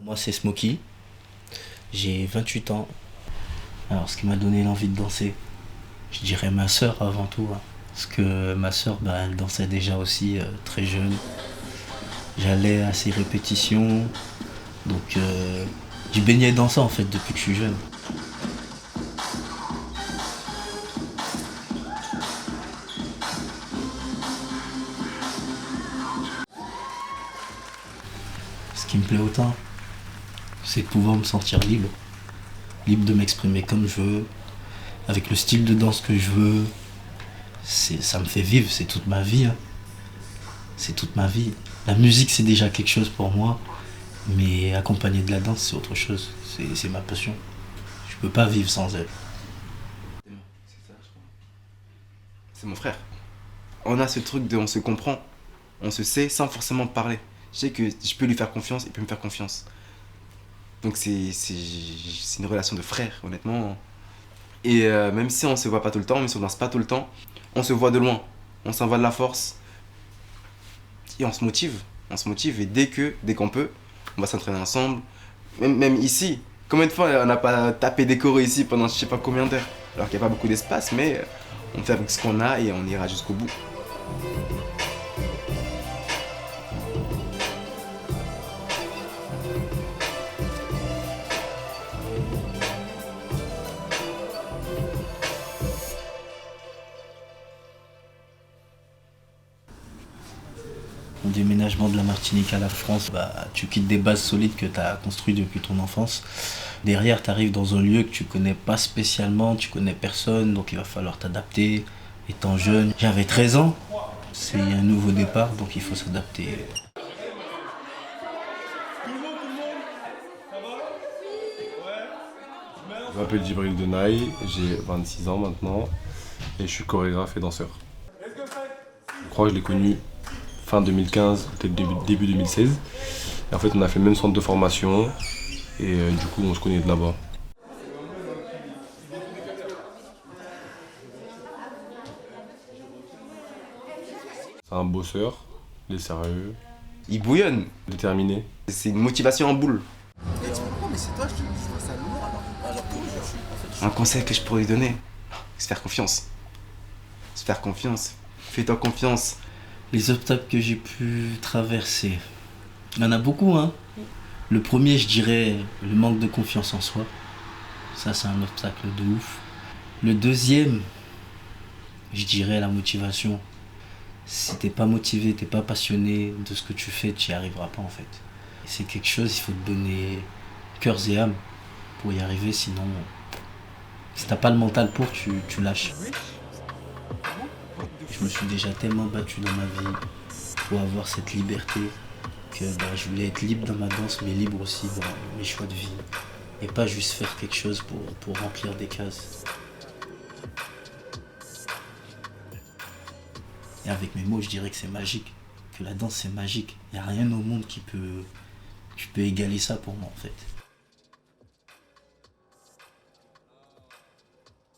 Moi, c'est Smokey, j'ai 28 ans. Alors, ce qui m'a donné l'envie de danser, je dirais ma sœur avant tout, hein. Parce que ma sœur, elle dansait déjà aussi très jeune. J'allais à ses répétitions, donc j'ai baigné dans ça en fait depuis que je suis jeune. Ce qui me plaît autant, c'est de pouvoir me sentir libre. Libre de m'exprimer comme je veux, avec le style de danse que je veux. Ça me fait vivre, c'est toute ma vie, hein. C'est toute ma vie. La musique, c'est déjà quelque chose pour moi, mais accompagner de la danse, c'est autre chose. C'est ma passion. Je peux pas vivre sans elle. C'est mon frère. On a ce truc de on se comprend, on se sait sans forcément parler. Je sais que je peux lui faire confiance, il peut me faire confiance. Donc c'est une relation de frère, honnêtement. Et même si on se voit pas tout le temps, même si on danse pas tout le temps, on se voit de loin. On s'envoie de la force et on se motive. On se motive et dès qu'on peut, on va s'entraîner ensemble. Même ici, combien de fois on n'a pas tapé des chorés ici pendant je sais pas combien d'heures. Alors qu'il n'y a pas beaucoup d'espace, mais on fait avec ce qu'on a et on ira jusqu'au bout. Au déménagement de la Martinique à la France, tu quittes des bases solides que tu as construites depuis ton enfance. Derrière, tu arrives dans un lieu que tu connais pas spécialement, tu connais personne, donc il va falloir t'adapter. Étant jeune, j'avais 13 ans, c'est un nouveau départ, donc il faut s'adapter. Je m'appelle Djibril Denaï, j'ai 26 ans maintenant et je suis chorégraphe et danseur. Je crois que je l'ai connu fin 2015, peut-être début 2016. Et en fait, on a fait le même centre de formation et du coup, on se connaît de là-bas. C'est un bosseur, il est sérieux, Il bouillonne. déterminé. C'est une motivation en boule. Explique-moi, mais c'est toi, je vois ça lourd alors que je suis. Un conseil que je pourrais lui donner, c'est se faire confiance. Se faire confiance. Fais-toi confiance. Les obstacles que j'ai pu traverser, il y en a beaucoup, hein. Le premier, je dirais, le manque de confiance en soi. Ça, c'est un obstacle de ouf. Le deuxième, je dirais la motivation. Si t'es pas motivé, t'es pas passionné de ce que tu fais, tu n'y arriveras pas en fait. C'est quelque chose, il faut te donner cœurs et âme pour y arriver, sinon, si t'as pas le mental pour, tu lâches. Je me suis déjà tellement battu dans ma vie pour avoir cette liberté que je voulais être libre dans ma danse, mais libre aussi dans mes choix de vie. Et pas juste faire quelque chose pour remplir des cases. Et avec mes mots, je dirais que c'est magique. Que la danse, c'est magique. Il n'y a rien au monde qui peut égaler ça pour moi, en fait.